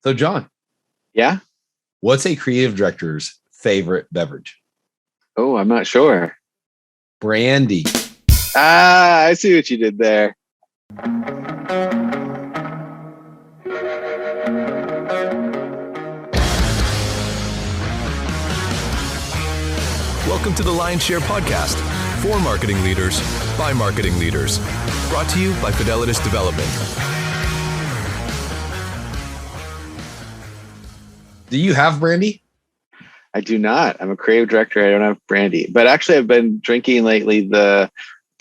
So, John, Yeah. what's a creative director's favorite beverage? Oh, I'm not sure. Brandy. I see what you did there. Welcome to the Lion's Share podcast for marketing leaders by marketing leaders. Brought to you by Fidelity Development. Do you have brandy? I do not. I'm a creative director. I don't have brandy. But actually, I've been drinking lately the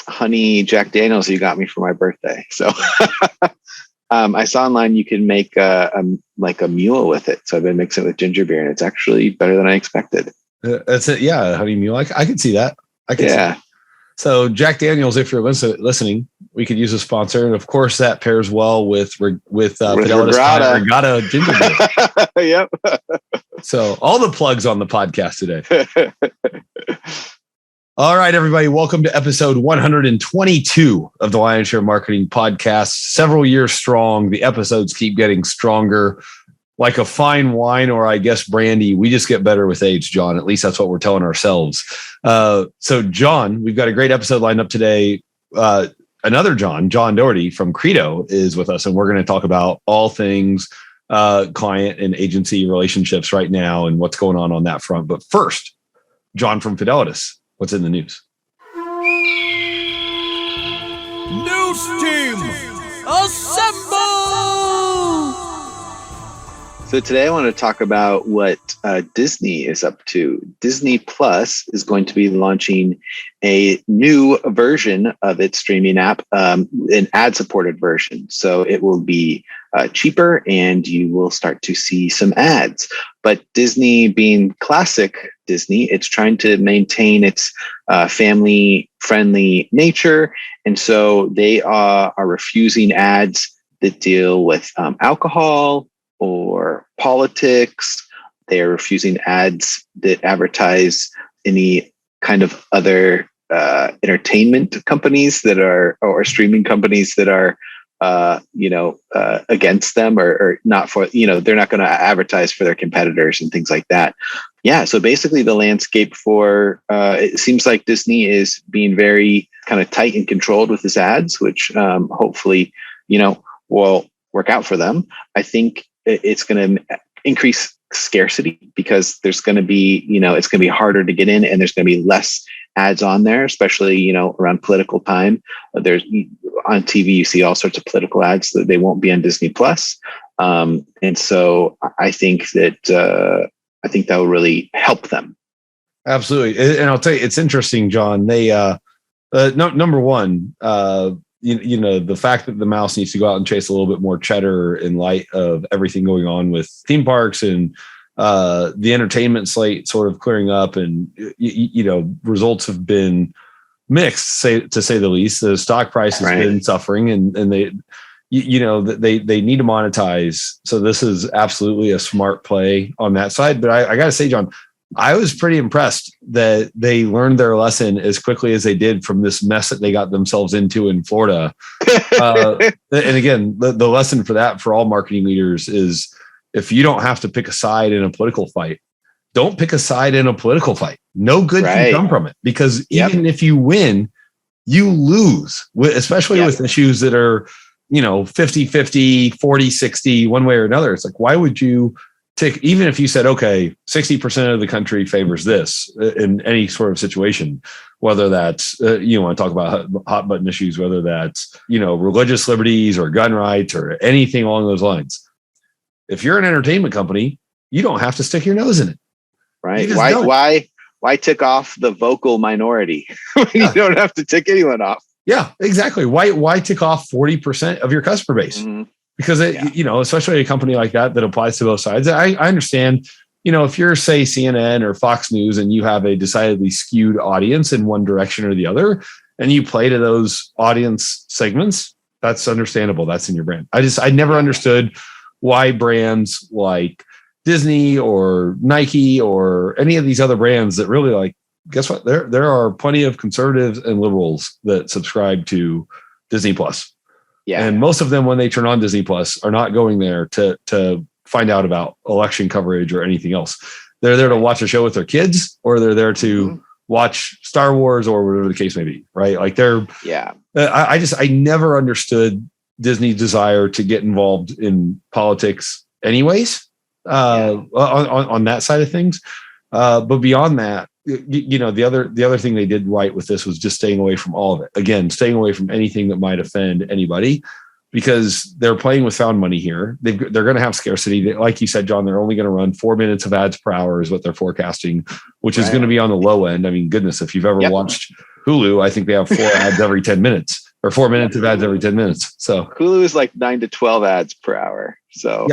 honey Jack Daniels you got me for my birthday. So I saw online you can make a mule with it. So I've been mixing it with ginger beer, and it's actually better than I expected. That's it. Yeah, honey mule. I can see that. I can see that. So Jack Daniels, if you're listening, we could use a sponsor, and of course that pairs well with Fidelis Regatta ginger beer. Yep. So all the plugs on the podcast today. All right, everybody, welcome to episode 122 of the Lion's Share Marketing Podcast. Several years strong. The episodes keep getting stronger. Like a fine wine, or I guess brandy, we just get better with age, John. At least that's what we're telling ourselves. So, John, we've got a great episode lined up today. Another John Doherty from Credo is with us, and we're going to talk about all things client and agency relationships right now and what's going on that front. But first, John from Fidelis, what's in the news? News team, assemble! So today I want to talk about what Disney is up to. Disney Plus is going to be launching a new version of its streaming app, an ad-supported version. So it will be cheaper, and you will start to see some ads. But Disney, being classic Disney, it's trying to maintain its family-friendly nature. And so they are refusing ads that deal with alcohol or politics. They are refusing ads that advertise any kind of other entertainment companies that are, or streaming companies that are, against them or not for, they're not going to advertise for their competitors and things like that. Yeah. So basically the landscape for, it seems like Disney is being very kind of tight and controlled with its ads, which hopefully, will work out for them. I think it's going to increase scarcity because there's going to be, it's going to be harder to get in, and there's going to be less ads on there, especially, around political time. There's on TV, you see all sorts of political ads that they won't be on Disney Plus. And so I think that will really help them. Absolutely. And I'll tell you, it's interesting, John. They, number one, the fact that the mouse needs to go out and chase a little bit more cheddar in light of everything going on with theme parks and the entertainment slate sort of clearing up, and results have been mixed, to say the least. The stock price has been suffering, and they need to monetize. So this is absolutely a smart play on that side. But I got to say, John, I was pretty impressed that they learned their lesson as quickly as they did from this mess that they got themselves into in Florida. And again, the lesson for that, for all marketing leaders, is if you don't have to pick a side in a political fight, don't pick a side in a political fight. No good can come from it, because even if you win, you lose, especially with issues that are, 50-50, 40-60, one way or another. It's like, why would you even if you said, okay, 60% of the country favors this in any sort of situation, whether that's, you want to talk about hot button issues, whether that's, religious liberties or gun rights or anything along those lines. If you're an entertainment company, you don't have to stick your nose in it. Right. Why tick off the vocal minority when you don't have to tick anyone off? Yeah, exactly. Why tick off 40% of your customer base? Mm-hmm. Because especially a company like that applies to both sides. I understand, if you're, say, CNN or Fox News, and you have a decidedly skewed audience in one direction or the other, and you play to those audience segments, that's understandable. That's in your brand. I never understood why brands like Disney or Nike or any of these other brands that really, guess what? There are plenty of conservatives and liberals that subscribe to Disney Plus. Yeah. And most of them, when they turn on Disney Plus, are not going there to find out about election coverage or anything else. They're there to watch a show with their kids, or they're there to watch Star Wars or whatever the case may be, right? Like I never understood Disney's desire to get involved in politics anyways, on that side of things. But beyond that, the other thing they did right with this was just staying away from all of it. Again, staying away from anything that might offend anybody, because they're playing with found money here. They're going to have scarcity. Like you said, John, they're only going to run 4 minutes of ads per hour is what they're forecasting, which is going to be on the low end. I mean, goodness, if you've ever watched Hulu, I think they have 4 ads every 10 minutes or 4 minutes of ads every 10 minutes. So Hulu is like 9 to 12 ads per hour. So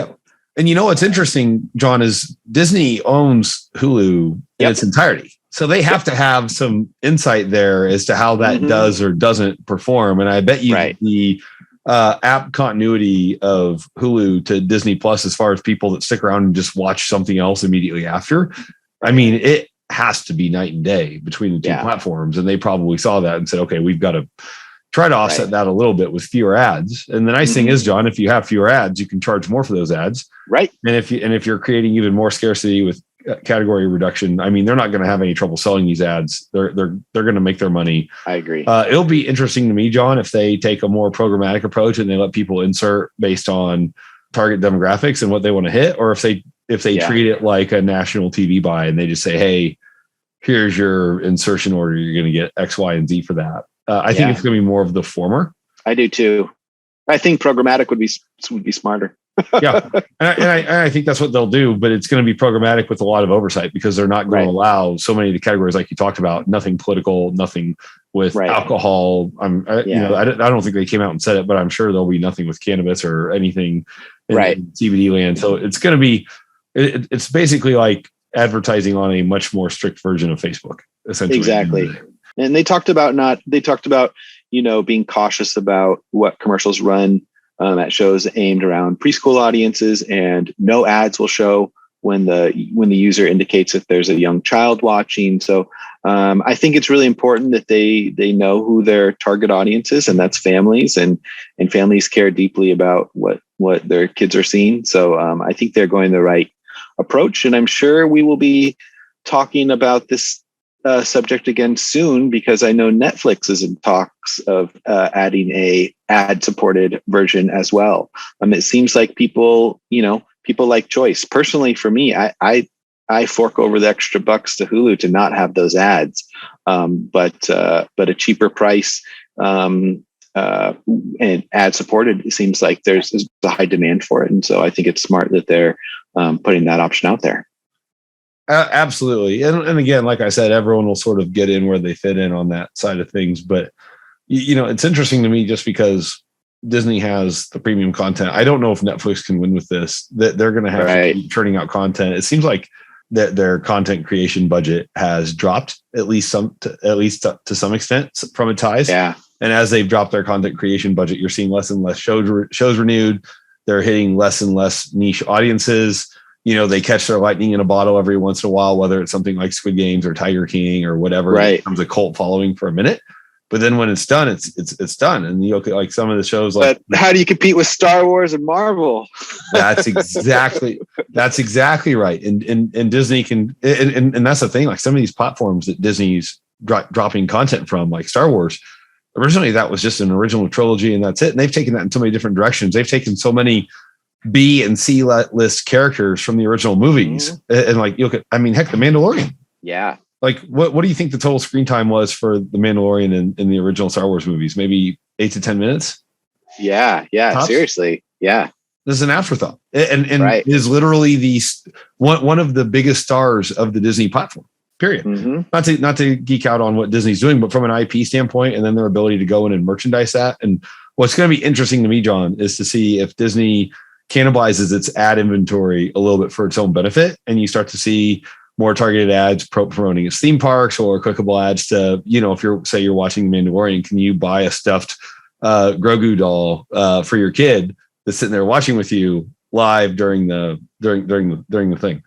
And what's interesting, John, is Disney owns Hulu in its entirety. So they have to have some insight there as to how that does or doesn't perform. And I bet you the app continuity of Hulu to Disney Plus, as far as people that stick around and just watch something else immediately after, I mean, it has to be night and day between the two platforms. And they probably saw that and said, okay, we've got to try to offset that a little bit with fewer ads. And the nice thing is, John, if you have fewer ads, you can charge more for those ads. Right. And if you're creating even more scarcity with category reduction, I mean, they're not going to have any trouble selling these ads. They're going to make their money. I agree. It'll be interesting to me, John, if they take a more programmatic approach and they let people insert based on target demographics and what they want to hit, or if they treat it like a national TV buy and they just say, hey, here's your insertion order. You're going to get X, Y, and Z for that. I think it's going to be more of the former. I do too. I think programmatic would be smarter. And I think that's what they'll do, but it's going to be programmatic with a lot of oversight, because they're not going to allow so many of the categories like you talked about, nothing political, nothing with alcohol. I don't think they came out and said it, but I'm sure there'll be nothing with cannabis or anything in CBD land. So it's going to be, it's basically like advertising on a much more strict version of Facebook, essentially. Exactly. And they talked about being cautious about what commercials run at shows aimed around preschool audiences, and no ads will show when the user indicates if there's a young child watching. So I think it's really important that they know who their target audience is, and that's families, and families care deeply about what their kids are seeing. So I think they're going the right approach, and I'm sure we will be talking about this subject again soon, because I know Netflix is in talks of adding a ad-supported version as well. It seems like people like choice. Personally, for me, I fork over the extra bucks to Hulu to not have those ads, but a cheaper price and ad-supported. It seems like there's a high demand for it, and so I think it's smart that they're putting that option out there. Absolutely. And again, like I said, everyone will sort of get in where they fit in on that side of things. But, it's interesting to me just because Disney has the premium content. I don't know if Netflix can win with this, that they're going to have to keep churning out content. It seems like that their content creation budget has dropped at least to some extent from its highs. Yeah. And as they've dropped their content creation budget, you're seeing less and less shows renewed. They're hitting less and less niche audiences. They catch their lightning in a bottle every once in a while, whether it's something like Squid Games or Tiger King or whatever. It becomes a cult following for a minute, but then when it's done, it's done. And like some of the shows, like, but how do you compete with Star Wars and Marvel? That's exactly right. And Disney can, and that's the thing. Like some of these platforms that Disney's dropping content from, like Star Wars, originally that was just an original trilogy and that's it. And they've taken that in so many different directions. They've taken so many B and C list characters from the original movies. And like, heck, The Mandalorian. Yeah. Like what do you think the total screen time was for The Mandalorian in the original Star Wars movies? Maybe 8 to 10 minutes. Yeah. Tops? Seriously. Yeah. This is an afterthought and is literally one of the biggest stars of the Disney platform, period. Not to geek out on what Disney's doing, but from an IP standpoint, and then their ability to go in and merchandise that. And what's going to be interesting to me, John, is to see if Disney cannibalizes its ad inventory a little bit for its own benefit. And you start to see more targeted ads promoting its theme parks, or clickable ads to, if you're watching The Mandalorian, can you buy a stuffed Grogu doll for your kid that's sitting there watching with you live during the thing.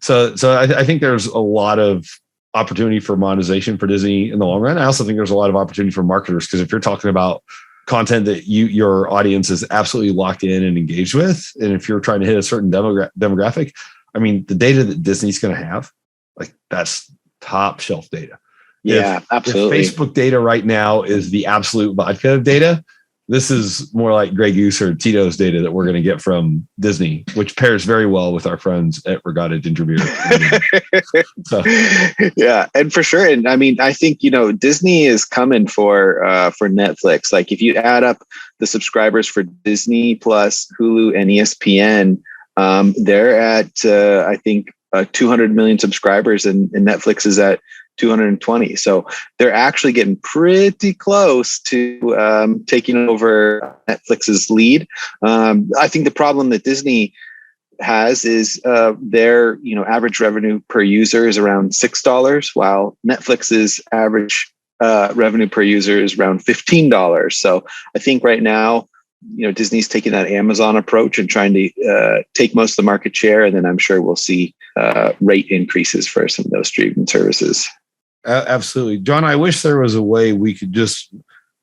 So I think there's a lot of opportunity for monetization for Disney in the long run. I also think there's a lot of opportunity for marketers, because if you're talking about content that your audience is absolutely locked in and engaged with. And if you're trying to hit a certain demographic, I mean, the data that Disney's going to have, like that's top shelf data. Yeah, absolutely. If Facebook data right now is the absolute vodka of data, this is more like Grey Goose or Tito's data that we're going to get from Disney, which pairs very well with our friends at Regatta Ginger Beer. So. Yeah, and for sure. And I mean, I think, Disney is coming for Netflix. Like if you add up the subscribers for Disney Plus, Hulu, and ESPN, they're at, I think, 200 million subscribers, and Netflix is at 220. So they're actually getting pretty close to taking over Netflix's lead. I think the problem that Disney has is their average revenue per user is around $6, while Netflix's average revenue per user is around $15. So I think right now, Disney's taking that Amazon approach and trying to take most of the market share, and then I'm sure we'll see rate increases for some of those streaming services. Absolutely. John, I wish there was a way we could just,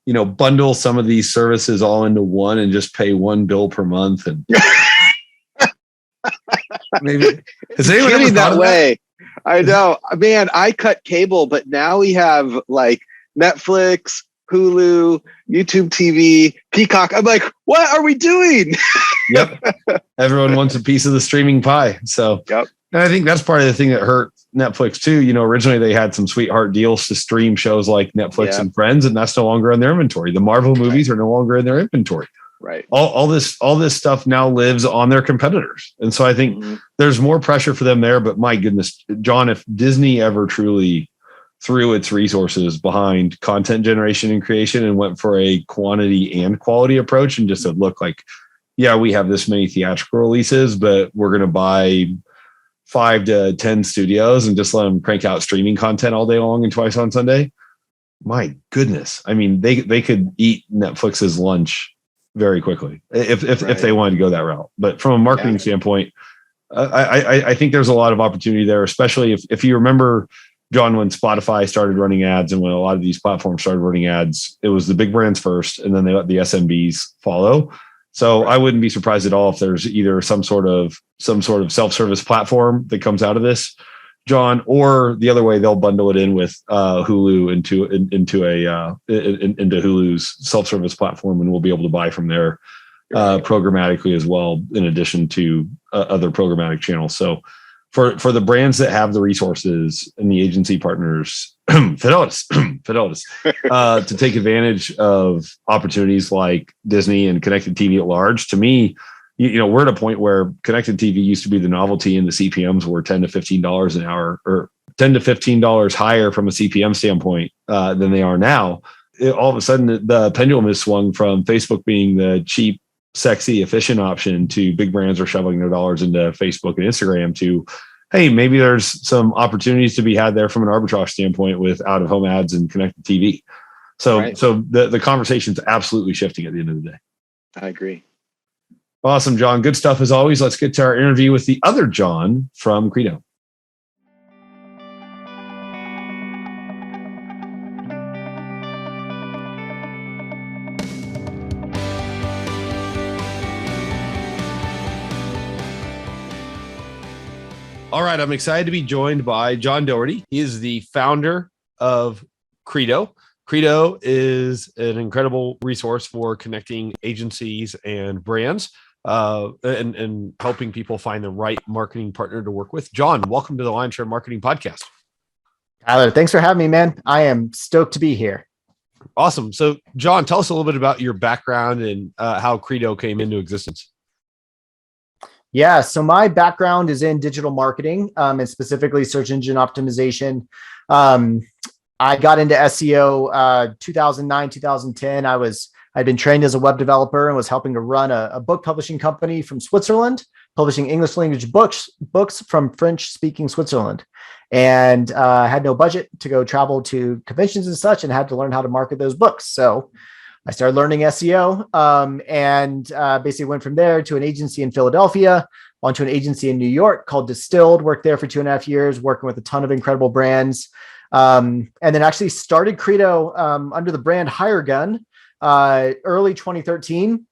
bundle some of these services all into one and just pay one bill per month. And maybe has anyone ever thought that way? I know, man, I cut cable, but now we have like Netflix, Hulu, YouTube TV, Peacock. I'm like, what are we doing? Yep. Everyone wants a piece of the streaming pie. So yep. And I think that's part of the thing that hurt Netflix too. Originally they had some sweetheart deals to stream shows like Netflix and Friends, and that's no longer in their inventory. The Marvel movies are no longer in their inventory. Right. All this stuff now lives on their competitors. And so I think there's more pressure for them there. But my goodness, John, if Disney ever truly threw its resources behind content generation and creation and went for a quantity and quality approach and just said, look, like, yeah, we have this many theatrical releases, but we're going to buy 5 to 10 studios and just let them crank out streaming content all day long and twice on Sunday. My goodness. I mean, they could eat Netflix's lunch very quickly if they wanted to go that route. But from a marketing standpoint, I think there's a lot of opportunity there, especially if you remember, John, when Spotify started running ads and when a lot of these platforms started running ads, it was the big brands first, and then they let the SMBs follow. So I wouldn't be surprised at all if there's either some sort of self-service platform that comes out of this, John, or the other way, they'll bundle it in with Hulu into Hulu's self-service platform, and we'll be able to buy from there programmatically as well, in addition to other programmatic channels. So for the brands that have the resources and the agency partners, Fidelis, to take advantage of opportunities like Disney and connected TV at large, to me, we're at a point where connected TV used to be the novelty, and the CPMs were $10 to $15 an hour, or $10 to $15 higher from a CPM standpoint than they are now. All of a sudden, the pendulum has swung from Facebook being the cheap, sexy, efficient option to big brands are shoveling their dollars into Facebook and Instagram to, hey, maybe there's some opportunities to be had there from an arbitrage standpoint with out-of-home ads and connected TV. So the conversation's absolutely shifting at the end of the day. I agree. Awesome, John. Good stuff as always. Let's get to our interview with the other John from Credo. All right, I'm excited to be joined by John Doherty. He is the founder of Credo. Credo is an incredible resource for connecting agencies and brands and helping people find the right marketing partner to work with. John, welcome to the Lionshare Marketing Podcast. Tyler, thanks for having me, man. I am stoked to be here. Awesome. So, John, tell us a little bit about your background and how Credo came into existence. Yeah, so my background is in digital marketing and specifically search engine optimization. I got into SEO 2009, 2010. I'd been trained as a web developer and was helping to run a book publishing company from Switzerland, publishing English language books from French-speaking Switzerland, and had no budget to go travel to conventions and such, and had to learn how to market those books. So I started learning SEO and basically went from there to an agency in Philadelphia, onto an agency in New York called Distilled, worked there for 2.5 years, working with a ton of incredible brands. And then actually started Credo under the brand HireGun early 2013,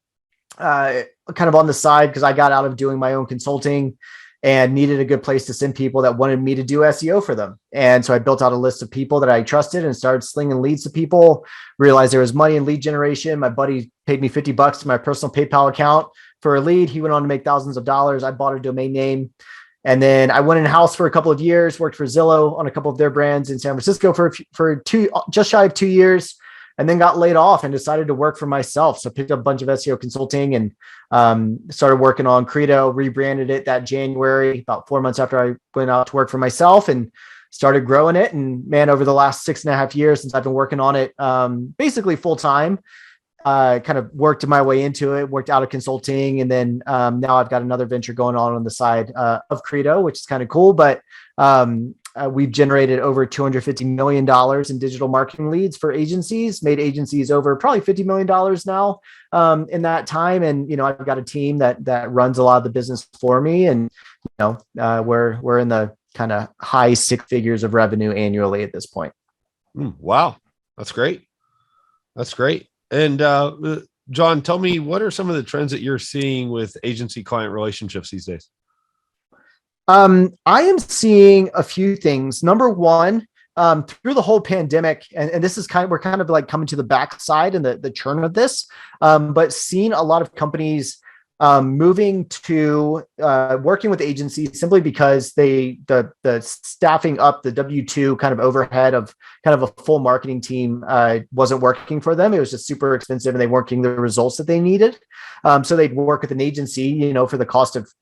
kind of on the side because I got out of doing my own consulting and needed a good place to send people that wanted me to do SEO for them. And so I built out a list of people that I trusted and started slinging leads to people, realized there was money in lead generation. My buddy paid me $50 to my personal PayPal account for a lead. He went on to make thousands of dollars. I bought a domain name. And then I went in-house for a couple of years, worked for Zillow on a couple of their brands in San Francisco for just shy of 2 years, and then got laid off and decided to work for myself. So picked up a bunch of SEO consulting and started working on Credo, rebranded it that January, about 4 months after I went out to work for myself, and started growing it. And man, over the last 6.5 years since I've been working on it, basically full time, kind of worked my way into it, worked out of consulting. And then now I've got another venture going on the side of Credo, which is kind of cool. But we've generated over $250 million in digital marketing leads for agencies, made agencies over probably $50 million now in that time. And, I've got a team that runs a lot of the business for me. And, we're in the kind of high six figures of revenue annually at this point. Wow. That's great. That's great. And John, tell me, what are some of the trends that you're seeing with agency client relationships these days? I am seeing a few things. Number one, through the whole pandemic, and this is we're kind of like coming to the backside and the churn of this, but seeing a lot of companies moving to working with agencies simply because the staffing up the W-2 kind of overhead of kind of a full marketing team wasn't working for them. It was just super expensive and they weren't getting the results that they needed. So they'd work with an agency, for the cost of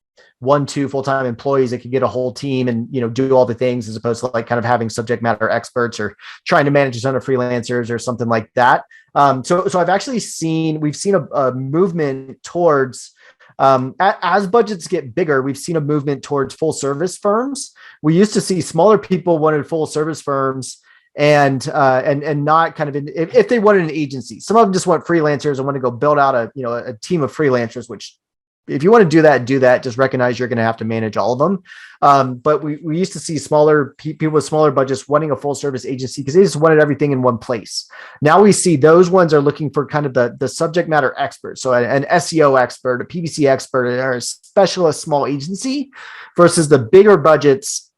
1-2 full-time employees that could get a whole team and, do all the things, as opposed to like kind of having subject matter experts or trying to manage a ton of freelancers or something like that. So I've actually we've seen a movement towards, as budgets get bigger, we've seen a movement towards full service firms. We used to see smaller people wanted full service firms and not kind of if they wanted an agency. Some of them just want freelancers and want to go build out a team of freelancers, which if you want to do that, just recognize you're going to have to manage all of them. But we used to see smaller people with smaller budgets wanting a full service agency because they just wanted everything in one place. Now we see those ones are looking for kind of the subject matter expert. So an SEO expert, a PPC expert, or a specialist small agency, versus the bigger budgets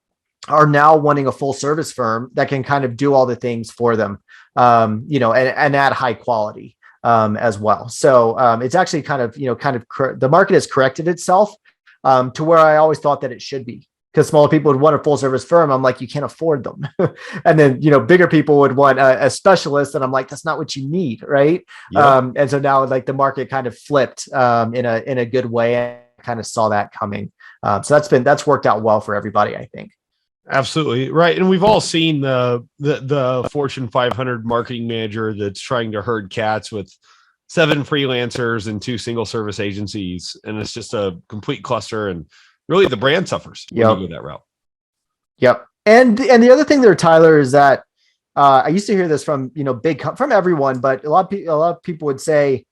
are now wanting a full service firm that can kind of do all the things for them, and at high quality. As well. So it's actually kind of the market has corrected itself to where I always thought that it should be, because smaller people would want a full service firm. I'm like, you can't afford them. And then, bigger people would want a specialist. And I'm like, that's not what you need. Right. Yep. And so now like the market kind of flipped in a good way. I kind of saw that coming. So that's worked out well for everybody, I think. Absolutely right. And we've all seen the Fortune 500 marketing manager that's trying to herd cats with 7 freelancers and 2 single service agencies. And it's just a complete cluster. And really the brand suffers when you go that route. Yep. And the other thing there, Tyler, is that I used to hear this from, from everyone, but a lot of people would say,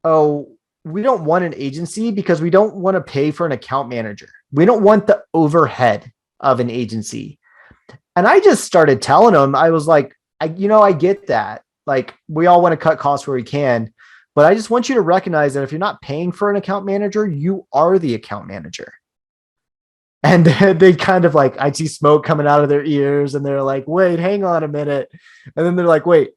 oh, we don't want an agency because we don't want to pay for an account manager. We don't want the overhead of an agency. And I just started telling them, I was like, I get that. Like, we all want to cut costs where we can, but I just want you to recognize that if you're not paying for an account manager, you are the account manager. And they kind of like, I'd see smoke coming out of their ears and they're like, wait, hang on a minute. And then they're like, wait,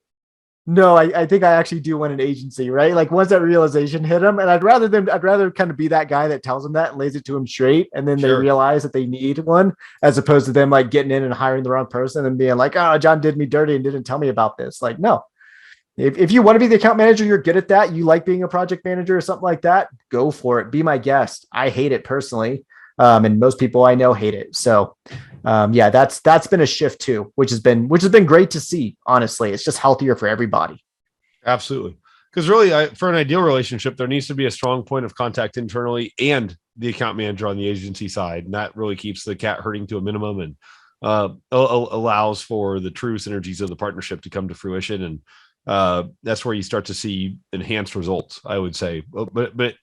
no, I think I actually do want an agency, right? Like once that realization hit them, and I'd rather kind of be that guy that tells them that and lays it to them straight. And then they realize that they need one, as opposed to them like getting in and hiring the wrong person and being like, oh, John did me dirty and didn't tell me about this. Like, no, if you want to be the account manager, you're good at that. You like being a project manager or something like that. Go for it. Be my guest. I hate it personally. And most people I know hate it. So that's been a shift too, which has been great to see. Honestly, it's just healthier for everybody. Absolutely. Because really, for an ideal relationship, there needs to be a strong point of contact internally and the account manager on the agency side. And that really keeps the cat herding to a minimum and allows for the true synergies of the partnership to come to fruition. And that's where you start to see enhanced results, I would say. But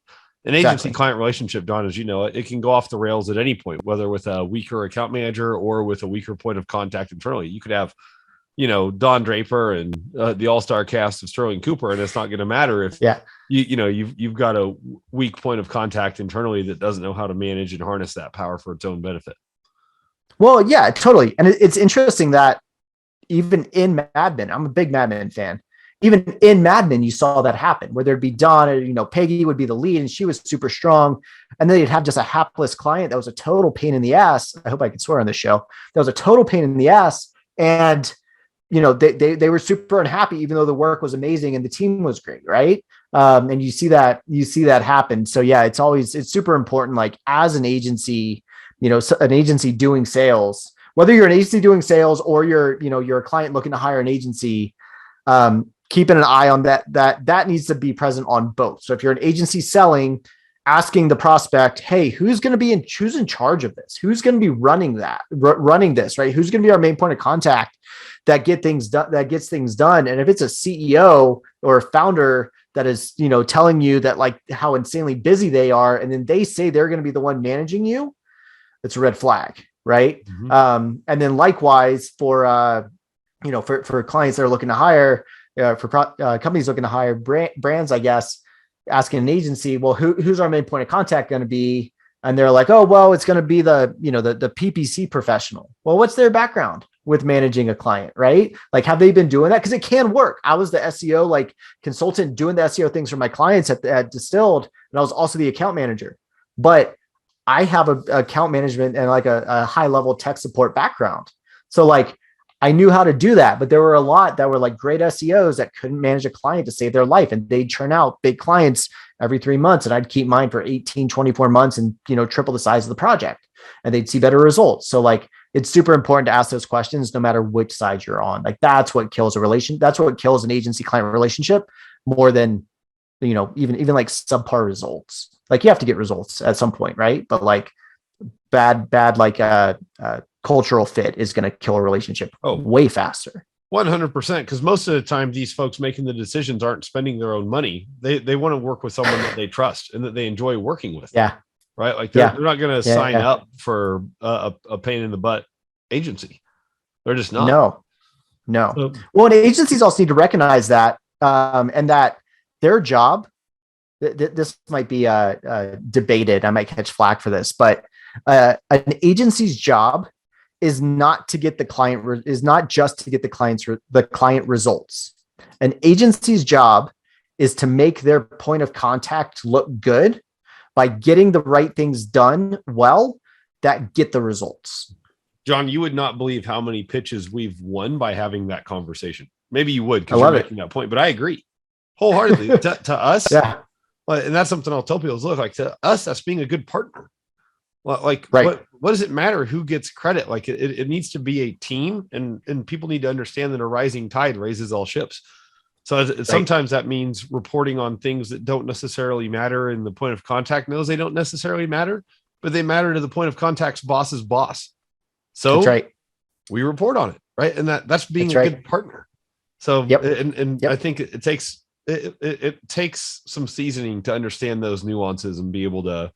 an agency client relationship, Don, as you know, it can go off the rails at any point, whether with a weaker account manager or with a weaker point of contact internally. You could have Don Draper and the all-star cast of Sterling Cooper, and it's not going to matter if you've got a weak point of contact internally that doesn't know how to manage and harness that power for its own benefit. Well, yeah, totally. And it's interesting that even in Mad Men, I'm a big Mad Men fan. Even in Mad Men, you saw that happen where there'd be Dawn, or, Peggy would be the lead and she was super strong. And then you'd have just a hapless client that was a total pain in the ass. I hope I can swear on this show. That was a total pain in the ass. And, they were super unhappy, even though the work was amazing and the team was great. Right. And you see that happen. So yeah, it's super important. Like as an agency, an agency doing sales, whether you're an agency doing sales or you're a client looking to hire an agency, keeping an eye on that needs to be present on both. So if you're an agency selling, asking the prospect, hey, who's in charge of this? Who's going to be running this, right? Who's going to be our main point of contact that gets things done? And if it's a CEO or a founder that is, telling you that like how insanely busy they are, and then they say they're going to be the one managing you, it's a red flag, right? Mm-hmm. And then likewise for clients that are looking to hire, companies looking to hire brands, I guess, asking an agency, well, who's our main point of contact going to be? And they're like, oh, well, it's going to be the PPC professional. Well, what's their background with managing a client, right? Like, have they been doing that? Because it can work. I was the SEO consultant doing the SEO things for my clients at Distilled, and I was also the account manager. But I have a account management and a high level tech support background. So I knew how to do that, but there were a lot that were great SEOs that couldn't manage a client to save their life. And they'd churn out big clients every 3 months. And I'd keep mine for 18, 24 months and, triple the size of the project, and they'd see better results. So it's super important to ask those questions no matter which side you're on. That's what kills a relation. That's what kills an agency client relationship more than, even subpar results. You have to get results at some point, right? But bad cultural fit is going to kill a relationship way faster. 100%. Because most of the time, these folks making the decisions aren't spending their own money. They want to work with someone that they trust and that they enjoy working with. Yeah. Right. They're not going to sign up for a pain in the butt agency. They're just not. No. So, well, and agencies also need to recognize that, and that their job, this might be debated. I might catch flack for this, but an agency's job is not to get the client is not just to get the client results. An agency's job is to make their point of contact look good by getting the right things done well that get the results. John, you would not believe how many pitches we've won by having that conversation. Maybe you would because you're making that point, but I agree wholeheartedly. to us, yeah. And that's something I'll tell people is, look, to us, that's being a good partner. Right. What does it matter who gets credit? It needs to be a team, and people need to understand that a rising tide raises all ships. So sometimes that means reporting on things that don't necessarily matter, and the point of contact knows they don't necessarily matter, but they matter to the point of contact's boss's boss. So that's right. We report on it. Right. And that's being a good partner. So, I think it takes some seasoning to understand those nuances and be able to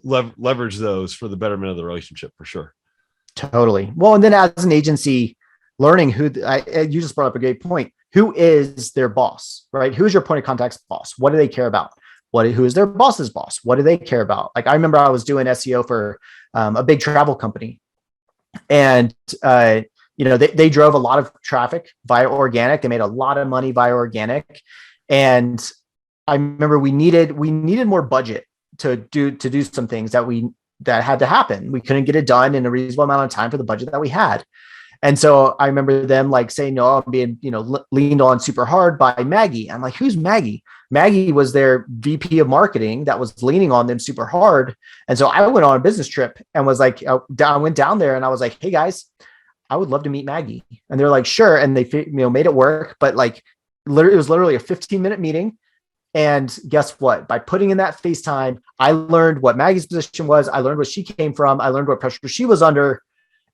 leverage those for the betterment of the relationship, for sure. Totally. Well, and then as an agency, learning you just brought up a great point. Who is their boss, right? Who's your point of contact's boss? What do they care about? Who is their boss's boss? What do they care about? I remember I was doing SEO for a big travel company, and they drove a lot of traffic via organic. They made a lot of money via organic, and I remember we needed more budget to do some things that had to happen. We couldn't get it done in a reasonable amount of time for the budget that we had. And so I remember them saying, no, I'm being, leaned on super hard by Maggie. I'm like, who's Maggie? Maggie was their VP of marketing that was leaning on them super hard. And so I went on a business trip and was I went down there and I was like, hey guys, I would love to meet Maggie. And they're like, sure. And they, made it work. But it was literally a 15-minute meeting. And guess what? By putting in that FaceTime, I learned what Maggie's position was. I learned where she came from. I learned what pressure she was under.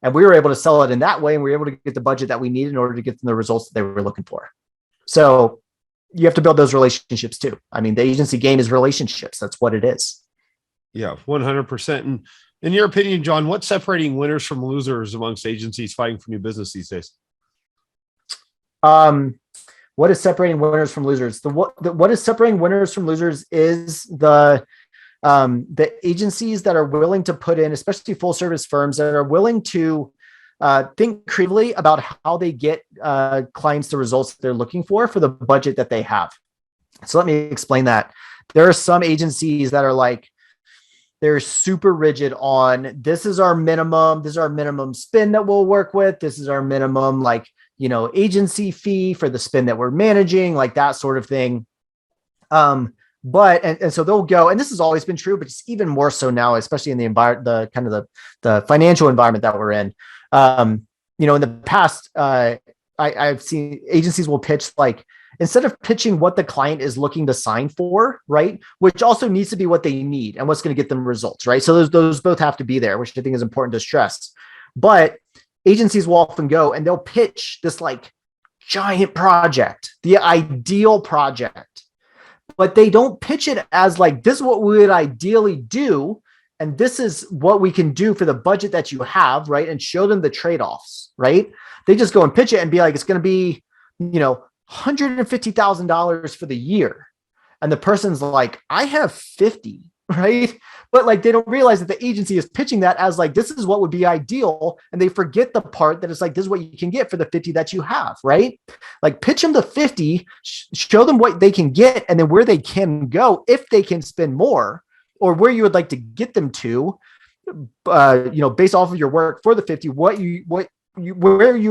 And we were able to sell it in that way. And we were able to get the budget that we needed in order to get them the results that they were looking for. So you have to build those relationships too. I mean, the agency game is relationships. That's what it is. Yeah, 100%. And in your opinion, John, what's separating winners from losers amongst agencies fighting for new business these days? What is separating winners from losers? What is separating winners from losers is the agencies that are willing to put in, especially full service firms that are willing to think creatively about how they get clients the results they're looking for the budget that they have. So let me explain that. There are some agencies that are like, they're super rigid on, this is our minimum spend that we'll work with. This is our minimum, like, agency fee for the spend that we're managing, like that sort of thing. But so they'll go, and this has always been true, but it's even more so now, especially in the the financial environment that we're in. In the past, I've seen agencies will pitch, like, instead of pitching what the client is looking to sign for, right, which also needs to be what they need and what's going to get them results, right? So those both have to be there, which I think is important to stress. But agencies will often go and they'll pitch this like giant project, the ideal project, but they don't pitch it as like, this is what we would ideally do, and this is what we can do for the budget that you have, right? And show them the trade-offs, right? They just go and pitch it and be like, it's going to be, $150,000 for the year. And the person's like, I have 50, right? But like, they don't realize that the agency is pitching that as like, this is what would be ideal. And they forget the part that it's like, this is what you can get for the 50 that you have, right? Like, pitch them the 50, show them what they can get, and then where they can go if they can spend more, or where you would like to get them to, based off of your work for the 50, where you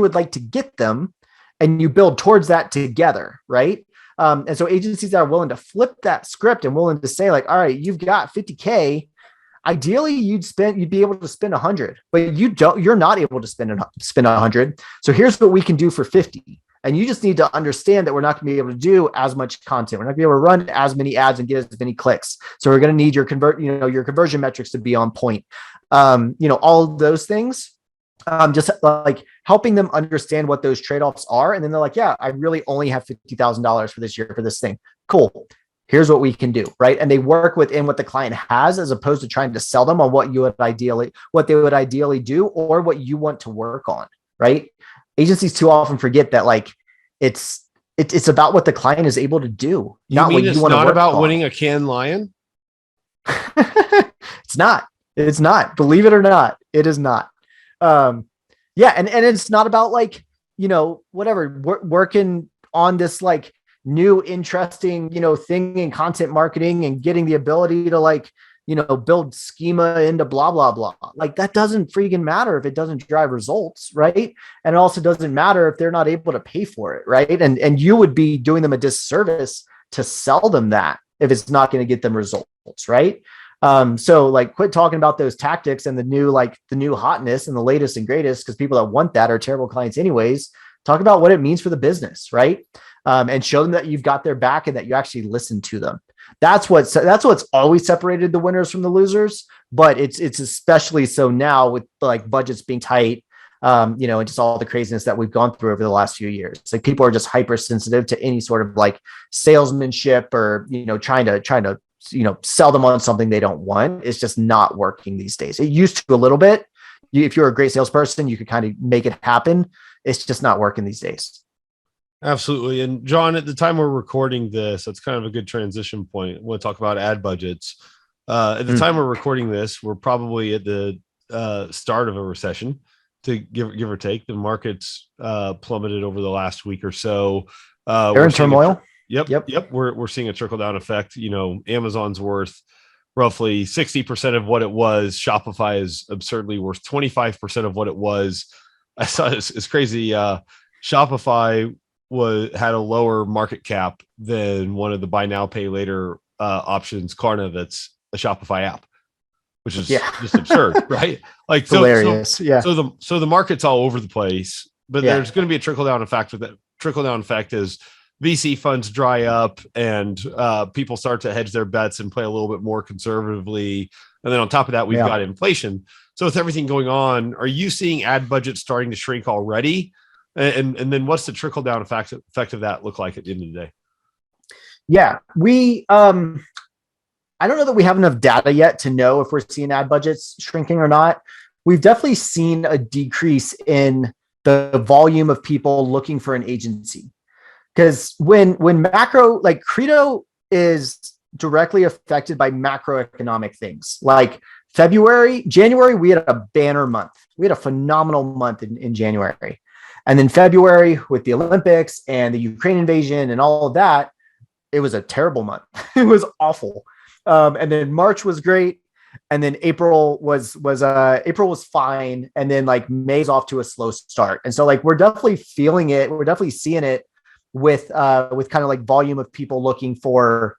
would like to get them, and you build towards that together, right? And so agencies that are willing to flip that script and willing to say like, all right, you've got 50K. Ideally, you'd be able to spend 100, but you're not able to spend 100. So here's what we can do for 50. And you just need to understand that we're not going to be able to do as much content. We're not going to be able to run as many ads and get as many clicks. So we're going to need your conversion metrics to be on point. All of those things. Just like helping them understand what those trade-offs are. And then they're like, yeah, I really only have $50,000 for this year for this thing. Cool. Here's what we can do. Right. And they work within what the client has, as opposed to trying to sell them on what they would ideally do, or what you want to work on. Right. Agencies too often forget that, like, it's about what the client is able to do. Not what you want to work on. It's not about winning a Cannes Lion. It's not, believe it or not, it is not. And it's not about like, working on this like new interesting, thing in content marketing and getting the ability to like, build schema into blah, blah, blah. Like, that doesn't freaking matter if it doesn't drive results. Right. And it also doesn't matter if they're not able to pay for it. Right. And you would be doing them a disservice to sell them that if it's not going to get them results. Right. So like, quit talking about those tactics and the new hotness and the latest and greatest, because people that want that are terrible clients anyways. Talk about what it means for the business, right? And show them that you've got their back and that you actually listen to them. That's what's always separated the winners from the losers, but it's especially so now with like budgets being tight, and just all the craziness that we've gone through over the last few years. It's like people are just hypersensitive to any sort of like salesmanship or, trying to sell them on something they don't want. It's just not working these days. It used to a little bit. If you're a great salesperson, you could kind of make it happen. It's just not working these days. Absolutely. And John, at the time we're recording this, that's kind of a good transition point. We'll talk about ad budgets. At the time we're recording this, we're probably at the start of a recession, to give or take. The market's plummeted over the last week or so. They're in turmoil. Yep. We're seeing a trickle down effect. Amazon's worth roughly 60% of what it was. Shopify is absurdly worth 25% of what it was. I saw it's crazy. Shopify had a lower market cap than one of the buy now, pay later options, Klarna, that's a Shopify app, which is just absurd, right? Like, hilarious. So the market's all over the place, but there's going to be a trickle down effect. With that trickle down effect is VC funds dry up and people start to hedge their bets and play a little bit more conservatively. And then on top of that, we've got inflation. So with everything going on, are you seeing ad budgets starting to shrink already? And then what's the trickle down effect of that look like at the end of the day? Yeah, I don't know that we have enough data yet to know if we're seeing ad budgets shrinking or not. We've definitely seen a decrease in the volume of people looking for an agency. Because when macro, like Credo is directly affected by macroeconomic things. Like January, we had a banner month. We had a phenomenal month in January. And then February with the Olympics and the Ukraine invasion and all of that, it was a terrible month. It was awful. And then March was great. And then April was fine. And then like May's off to a slow start. And so like, we're definitely feeling it. We're definitely seeing it with kind of like volume of people looking for,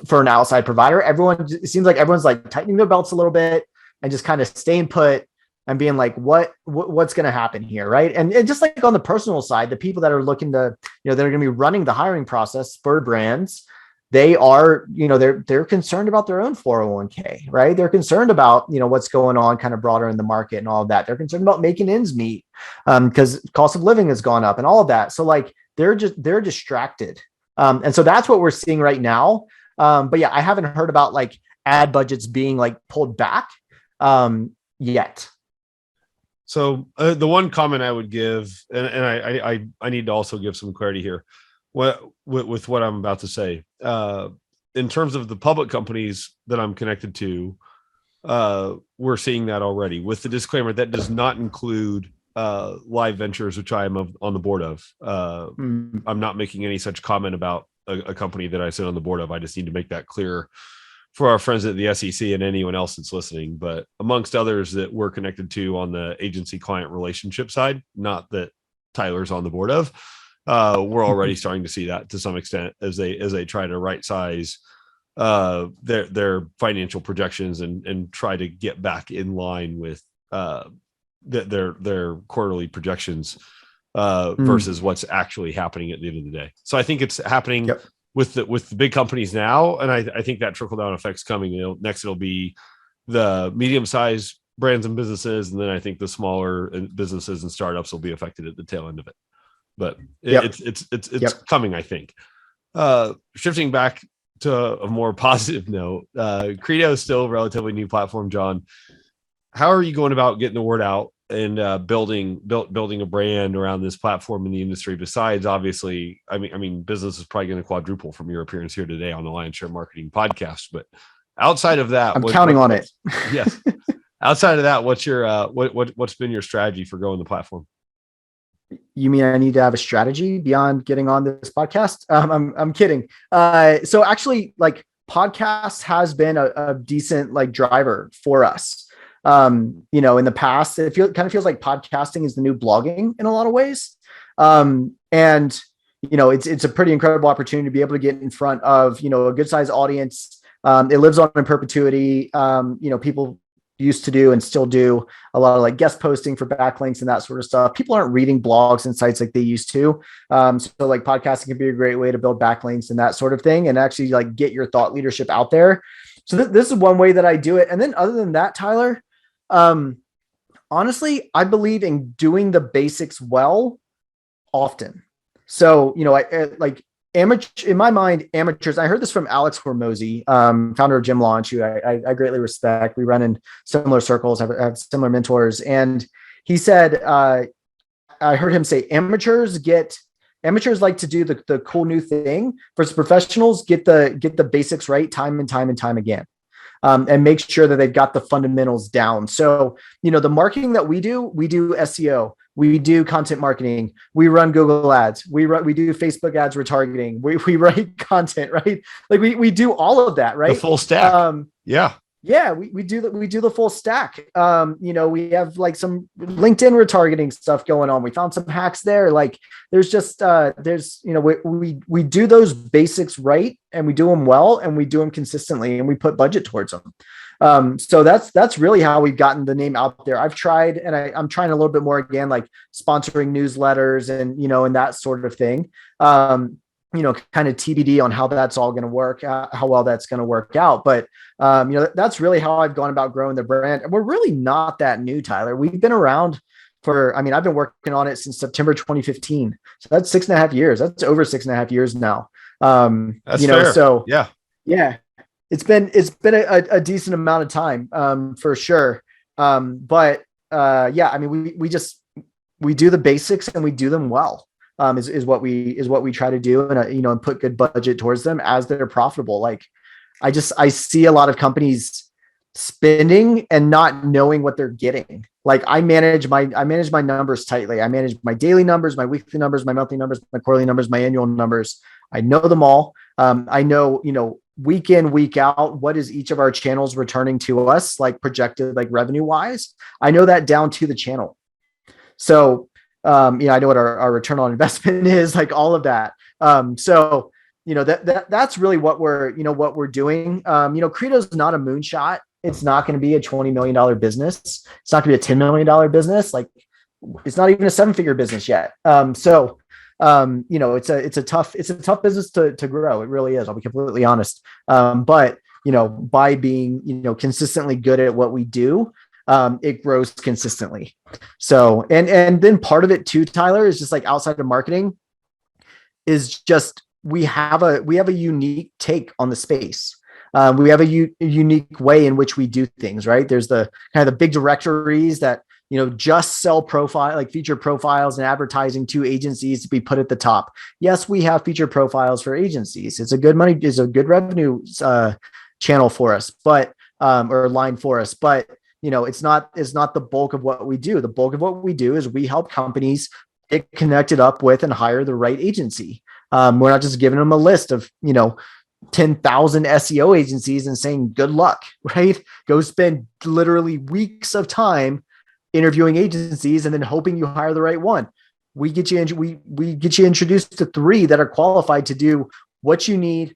for an outside provider. It seems like everyone's like tightening their belts a little bit and just kind of staying put and being like, what's going to happen here. Right. And just like on the personal side, the people that are looking to, that are going to be running the hiring process for brands, they are, they're concerned about their own 401k, right? They're concerned about, what's going on kind of broader in the market and all of that. They're concerned about making ends meet because cost of living has gone up and all of that. So like, they're distracted. And so that's what we're seeing right now. But yeah, I haven't heard about like ad budgets being like pulled back yet. So the one comment I would give, and I need to also give some clarity here with what I'm about to say. In terms of the public companies that I'm connected to, we're seeing that already with the disclaimer that does not include Live Ventures, which I am on the board of. I'm not making any such comment about a company that I sit on the board of. I just need to make that clear for our friends at the SEC and anyone else that's listening. But amongst others that we're connected to on the agency client relationship side, not that Tyler's on the board of, we're already starting to see that to some extent as they try to right size their financial projections and try to get back in line with their quarterly projections versus what's actually happening at the end of the day. So I think it's happening with the big companies now, and I think that trickle down effect's coming. Next it'll be the medium sized brands and businesses, and then I think the smaller businesses and startups will be affected at the tail end of it. But it's coming, I think. Shifting back to a more positive note, Credo is still a relatively new platform. John, how are you going about getting the word out and building a brand around this platform in the industry? Besides, obviously, I mean, business is probably going to quadruple from your appearance here today on the Lion Share Marketing Podcast. But outside of that, I'm counting on it. Yes. Outside of that, what's your what's been your strategy for growing the platform? You mean I need to have a strategy beyond getting on this podcast? I'm kidding. So actually, like, podcast has been a decent like driver for us. In the past, it kind of feels like podcasting is the new blogging in a lot of ways. And it's a pretty incredible opportunity to be able to get in front of, a good sized audience. It lives on in perpetuity. People used to do and still do a lot of like guest posting for backlinks and that sort of stuff. People aren't reading blogs and sites like they used to. So like podcasting can be a great way to build backlinks and that sort of thing, and actually like get your thought leadership out there. So this is one way that I do it. And then other than that, Tyler, honestly, I believe in doing the basics well often. So, I like in my mind, amateurs. I heard this from Alex Hormozy, founder of Gym Launch, who I greatly respect. We run in similar circles, have similar mentors. And he said, I heard him say, amateurs like to do the cool new thing versus professionals get the basics right time and time again. And make sure that they've got the fundamentals down. So, the marketing that we do SEO, we do content marketing, we run Google ads, we do Facebook ads retargeting, we write content, right? Like we do all of that, right? The full stack. Yeah, we do the full stack. We have like some LinkedIn retargeting stuff going on. We found some hacks there. Like there's just we do those basics right, and we do them well, and we do them consistently, and we put budget towards them. So that's really how we've gotten the name out there. I've tried, and I'm trying a little bit more again, like sponsoring newsletters and and that sort of thing. Kind of TBD on how that's all going to work, how well that's going to work out. But, that's really how I've gone about growing the brand. And we're really not that new, Tyler. We've been around I've been working on it since September 2015. So that's 6.5 years. That's over 6.5 years now. That's fair. So yeah, it's been a decent amount of time, for sure. We just, we do the basics and we do them well. Is what we try to do, and and put good budget towards them as they're profitable. Like I see a lot of companies spending and not knowing what they're getting. Like I manage my numbers tightly. I manage my daily numbers, my weekly numbers, my monthly numbers, my quarterly numbers, my annual numbers. I know them all. I know, week in, week out, what is each of our channels returning to us, like projected, like revenue wise. I know that down to the channel. So, I know what our return on investment is, like all of that. So, that's really what we're doing. Credo's not a moonshot. It's not going to be a $20 million business. It's not going to be a $10 million business. Like it's not even a 7-figure business yet. It's a tough business to grow. It really is. I'll be completely honest. But by being, consistently good at what we do, it grows consistently. So, and then part of it too, Tyler, is just like outside of marketing is just, we have a unique take on the space. We have a unique way in which we do things, right? There's the kind of the big directories that, just sell feature profiles and advertising to agencies to be put at the top. Yes, we have feature profiles for agencies. It's a good revenue channel for us, but, or line for us, but it's not the bulk of what we do. The bulk of what we do is we help companies get connected up with and hire the right agency. We're not just giving them a list of, 10,000 SEO agencies and saying, good luck, right? Go spend literally weeks of time interviewing agencies and then hoping you hire the right one. We get you introduced to 3 that are qualified to do what you need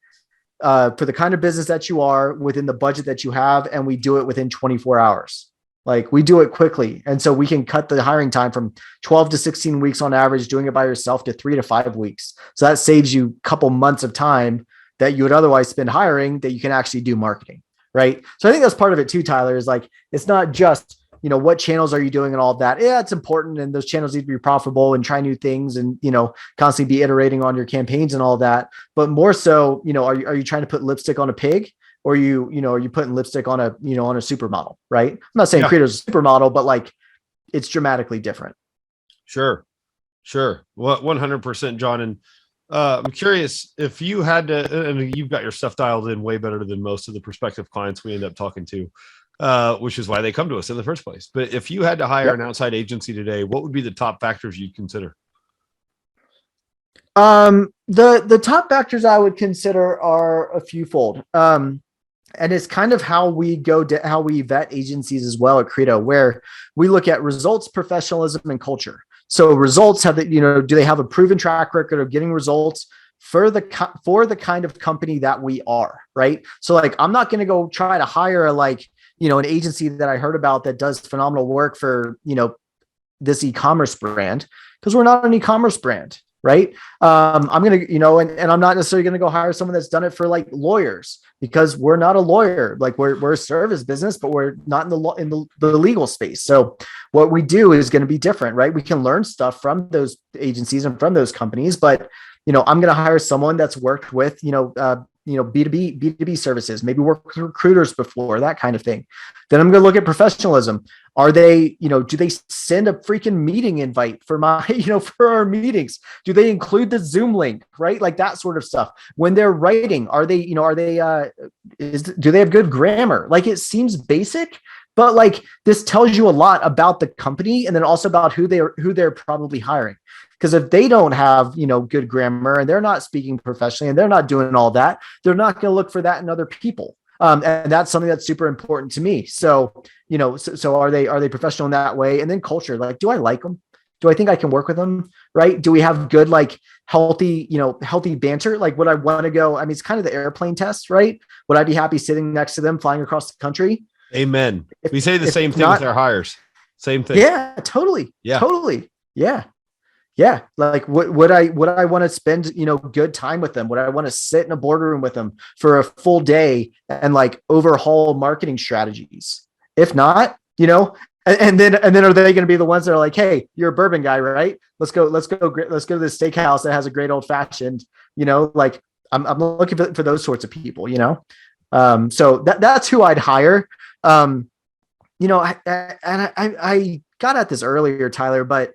for the kind of business that you are within the budget that you have. And we do it within 24 hours. Like we do it quickly. And so we can cut the hiring time from 12 to 16 weeks on average, doing it by yourself, to 3 to 5 weeks. So that saves you a couple months of time that you would otherwise spend hiring, that you can actually do marketing. Right. So I think that's part of it too, Tyler, is like, it's not just, what channels are you doing and all of that. Yeah, it's important. And those channels need to be profitable and try new things and, constantly be iterating on your campaigns and all that. But more so, are you trying to put lipstick on a pig, or are you putting lipstick on a supermodel, right? I'm not saying Credo's a supermodel, but like it's dramatically different. Sure. Well, 100%, John. And I'm curious if you had to, and you've got your stuff dialed in way better than most of the prospective clients we end up talking to, which is why they come to us in the first place. But if you had to hire an outside agency today, what would be the top factors you'd consider? The top factors I would consider are a fewfold. And it's kind of how we vet agencies as well at Credo, where we look at results, professionalism, and culture. So results have do they have a proven track record of getting results for the kind of company that we are, right? So like, I'm not going to go try to hire an agency that I heard about that does phenomenal work for, this e-commerce brand, because we're not an e-commerce brand, right? I'm going to, and I'm not necessarily going to go hire someone that's done it for like lawyers, because we're not a lawyer. Like we're a service business, but we're not in the legal space. So what we do is going to be different, right? We can learn stuff from those agencies and from those companies, but I'm going to hire someone that's worked with, B2B services, maybe work with recruiters before, that kind of thing. Then I'm going to look at professionalism. Are they, do they send a freaking meeting invite for for our meetings? Do they include the Zoom link, right? Like that sort of stuff. When they're writing, do they have good grammar? Like it seems basic, but like this tells you a lot about the company, and then also about who they're probably hiring. Because if they don't have, good grammar and they're not speaking professionally and they're not doing all that, they're not going to look for that in other people. And that's something that's super important to me. So, so are they professional in that way? And then culture, like, do I like them? Do I think I can work with them? Right? Do we have good, like healthy banter? Like, would I want to go? I mean, it's kind of the airplane test, right? Would I be happy sitting next to them flying across the country? Amen. We say the same thing with our hires. Same thing. Yeah, totally. Yeah. Totally. Yeah. Yeah. Like would I want to spend, good time with them? Would I want to sit in a boardroom with them for a full day and like overhaul marketing strategies? If not, and then are they going to be the ones that are like, hey, you're a bourbon guy, right? Let's go to this steakhouse that has a great old fashioned, like I'm looking for those sorts of people, so that's who I'd hire. I got at this earlier, Tyler, but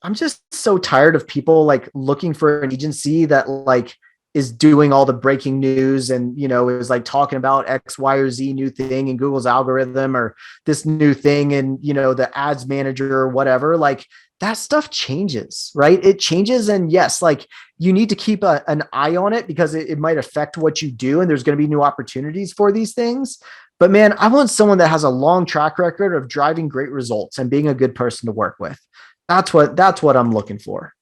I'm just so tired of people like looking for an agency that like is doing all the breaking news and, is like talking about X, Y, or Z new thing in Google's algorithm or this new thing and, the ads manager or whatever. Like that stuff changes, right? It changes. And yes, like you need to keep an eye on it because it might affect what you do. And there's going to be new opportunities for these things. But man, I want someone that has a long track record of driving great results and being a good person to work with. That's what I'm looking for.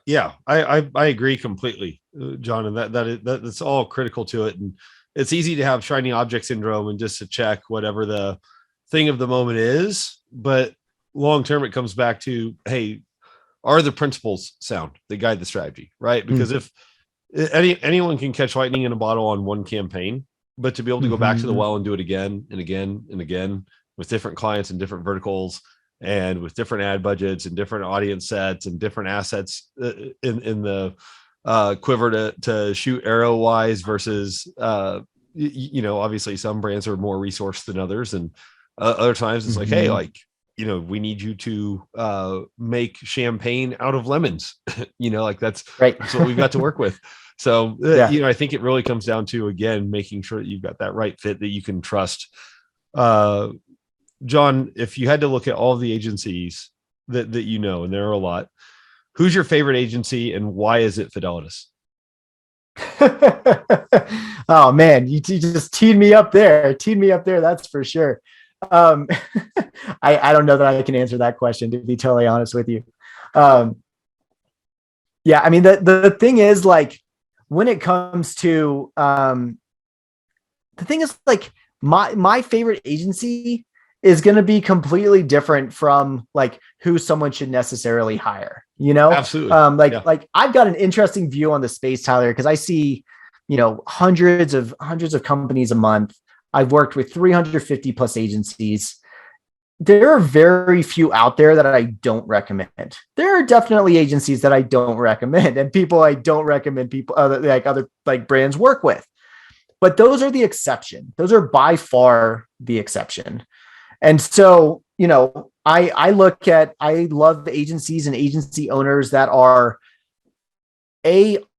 Yeah. I agree completely, John. And that's all critical to it. And it's easy to have shiny object syndrome and just to check whatever the thing of the moment is. But long-term, it comes back to, hey, are the principles sound? They guide the strategy, right? Because if anyone can catch lightning in a bottle on one campaign, but to be able to go back to the well and do it again and again and again with different clients and different verticals and with different ad budgets and different audience sets and different assets in the quiver to shoot arrow wise versus, obviously some brands are more resourced than others. And other times it's like, hey, like, we need you to make champagne out of lemons, like that's right. That's what we've got to work with. So, I think it really comes down to, again, making sure that you've got that right fit that you can trust. John, if you had to look at all of the agencies that and there are a lot, who's your favorite agency and why is it Fidelitas? Oh man, you just teed me up there. That's for sure. I don't know that I can answer that question, to be totally honest with you. Yeah, I mean, the thing is, like, when it comes to the thing is, like, my favorite agency is going to be completely different from like who someone should necessarily hire, Absolutely. Like I've got an interesting view on the space, Tyler, because I see, hundreds of companies a month. I've worked with 350 plus agencies. There are very few out there that I don't recommend. There are definitely agencies that I don't recommend and people I don't recommend other brands work with. But those are the exception. Those are by far the exception. And so, I love the agencies and agency owners that are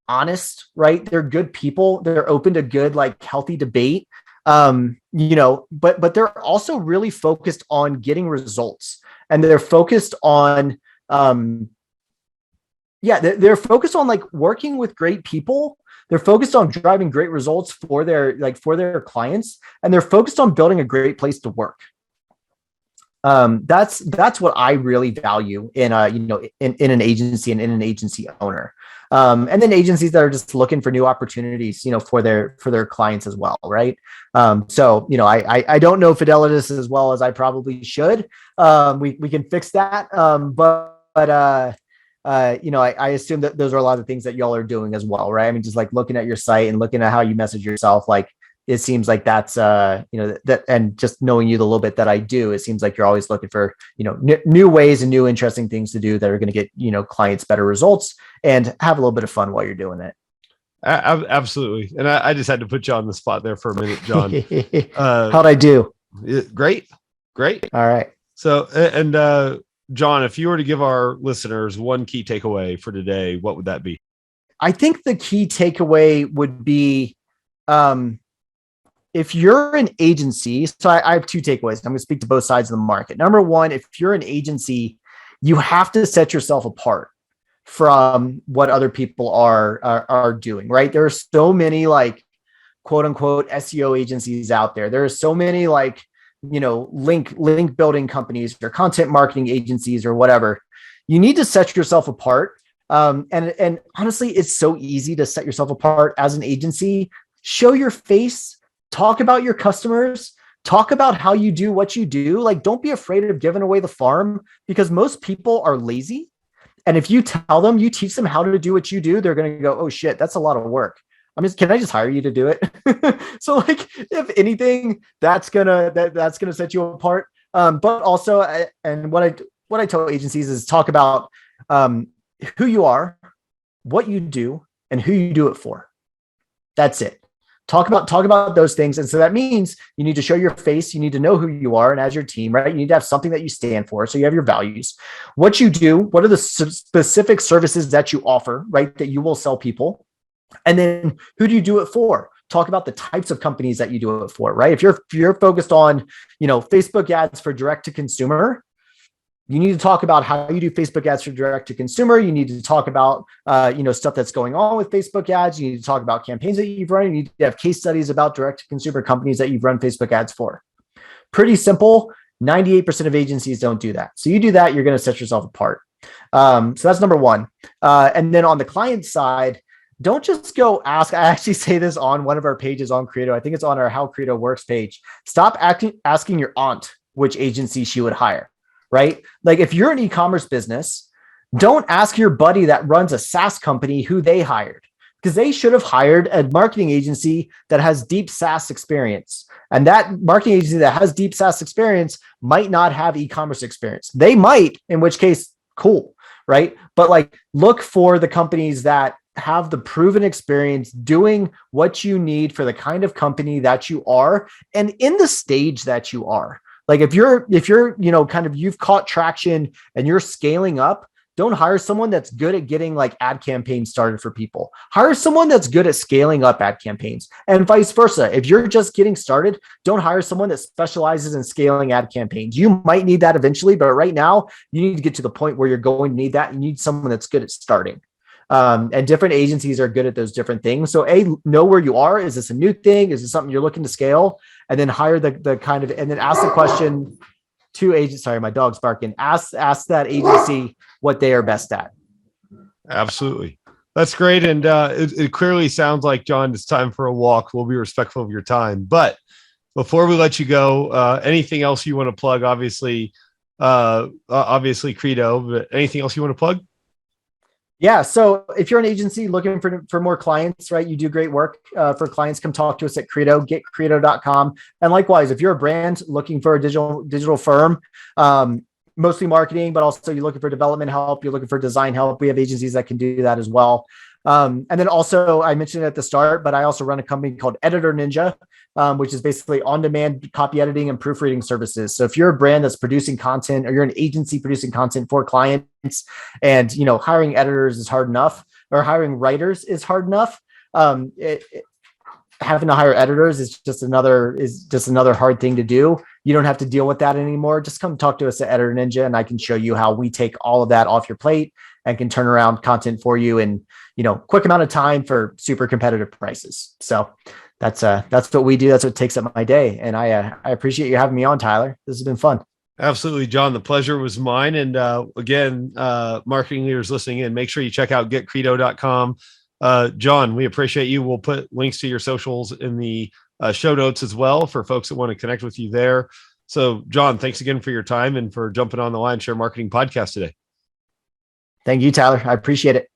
honest, right? They're good people. They're open to good, like healthy debate. But they're also really focused on getting results and they're focused on, they're focused on like working with great people. They're focused on driving great results for their clients, and they're focused on building a great place to work. That's what I really value in an agency and in an agency owner. And then agencies that are just looking for new opportunities, for their clients as well. Right. So, I don't know Fidelitas as well as I probably should. We can fix that. I assume that those are a lot of things that y'all are doing as well. Right. I mean, just like looking at your site and looking at how you message yourself, like, it seems like that's, that, and just knowing you the little bit that I do, it seems like you're always looking for, new ways and new interesting things to do that are going to get, clients better results and have a little bit of fun while you're doing it. Absolutely. And I just had to put you on the spot there for a minute, John. How'd I do? Great. All right. So, and John, if you were to give our listeners one key takeaway for today, what would that be? I think the key takeaway would be, if you're an agency, so I have two takeaways. I'm going to speak to both sides of the market. Number one, if you're an agency, you have to set yourself apart from what other people are doing, right? There are so many like quote unquote SEO agencies out there. There are so many like, link building companies or content marketing agencies or whatever. You need to set yourself apart. And honestly, it's so easy to set yourself apart as an agency. Show your face. Talk about your customers, talk about how you do what you do. Like, don't be afraid of giving away the farm because most people are lazy. And if you tell them, you teach them how to do what you do, they're going to go, oh shit, that's a lot of work. Can I just hire you to do it? So like, if anything, that's going to set you apart. But also, and what I tell agencies is talk about who you are, what you do, and who you do it for. That's it. Talk about those things. And so that means you need to show your face. You need to know who you are. And as your team, right, you need to have something that you stand for. So you have your values, what you do, what are the specific services that you offer, right, that you will sell people. And then who do you do it for? Talk about the types of companies that you do it for, right? If you're focused on, Facebook ads for direct to consumer, you need to talk about how you do Facebook ads for direct to consumer. You need to talk about, stuff that's going on with Facebook ads. You need to talk about campaigns that you've run. You need to have case studies about direct to consumer companies that you've run Facebook ads for. Pretty simple. 98% of agencies don't do that. So you do that, you're going to set yourself apart. So that's number one. And then on the client side, don't just go ask. I actually say this on one of our pages on Credo. I think it's on our How Credo Works page. Stop asking your aunt which agency she would hire, right? Like if you're an e-commerce business, don't ask your buddy that runs a SaaS company who they hired, because they should have hired a marketing agency that has deep SaaS experience. And that marketing agency that has deep SaaS experience might not have e-commerce experience. They might, in which case, cool, right? But like look for the companies that have the proven experience doing what you need for the kind of company that you are and in the stage that you are. Like if you're, you've caught traction and you're scaling up, don't hire someone that's good at getting like ad campaigns started for people. Hire someone that's good at scaling up ad campaigns, and vice versa. If you're just getting started, don't hire someone that specializes in scaling ad campaigns. You might need that eventually, but right now you need to get to the point where you're going to need that. You need someone that's good at starting. And different agencies are good at those different things. So know where you are. Is this a new thing? Is this something you're looking to scale? And then hire the kind of, and then ask the question to agents. Sorry, my dog's barking. Ask that agency what they are best at. Absolutely. That's great. And it clearly sounds like, John, it's time for a walk. We'll be respectful of your time. But before we let you go, anything else you want to plug? Obviously Credo, but anything else you want to plug? Yeah. So if you're an agency looking for more clients, right, you do great work for clients, come talk to us at Credo, getcredo.com. And likewise, if you're a brand looking for a digital firm, mostly marketing, but also you're looking for development help, you're looking for design help, we have agencies that can do that as well. And then also, I mentioned it at the start, but I also run a company called Editor Ninja, which is basically on-demand copy editing and proofreading services. So if you're a brand that's producing content, or you're an agency producing content for clients, and hiring editors is hard enough, or hiring writers is hard enough, having to hire editors is just another hard thing to do. You don't have to deal with that anymore. Just come talk to us at Editor Ninja, and I can show you how we take all of that off your plate and can turn around content for you in quick amount of time for super competitive prices. So that's what we do. That's what takes up my day. And I appreciate you having me on, Tyler. This has been fun. Absolutely, John. The pleasure was mine. And again, marketing leaders listening in, make sure you check out getcredo.com. John, we appreciate you. We'll put links to your socials in the show notes as well for folks that want to connect with you there. So, John, thanks again for your time and for jumping on the Lion Share Marketing Podcast today. Thank you, Tyler. I appreciate it.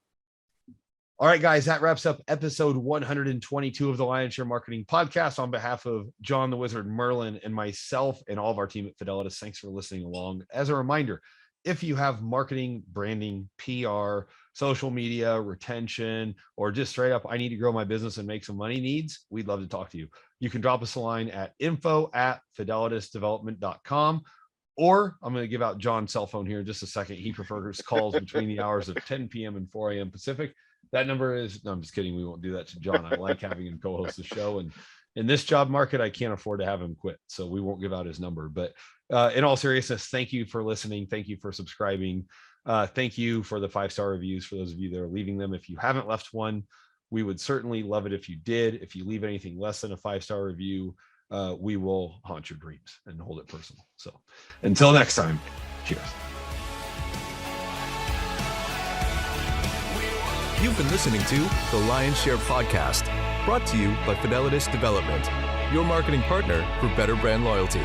All right, guys, that wraps up episode 122 of the Lion Share Marketing Podcast. On behalf of John the Wizard Merlin and myself and all of our team at Fidelitas, thanks for listening along. As a reminder, if you have marketing, branding, PR, social media, retention, or just straight up, I need to grow my business and make some money needs, we'd love to talk to you. You can drop us a line at info@fidelitasdevelopment.com. Or I'm going to give out John's cell phone here in just a second. He prefers calls between the hours of 10 p.m. and 4 a.m. Pacific. That number is, no, I'm just kidding. We won't do that to John. I like having him co-host the show. And in this job market, I can't afford to have him quit. So we won't give out his number. But in all seriousness, thank you for listening. Thank you for subscribing. Thank you for the 5-star reviews for those of you that are leaving them. If you haven't left one, we would certainly love it if you did. If you leave anything less than a 5-star review, we will haunt your dreams and hold it personal. So until next time, cheers. You've been listening to the Lion Share Podcast, brought to you by Fidelitas Development, your marketing partner for better brand loyalty.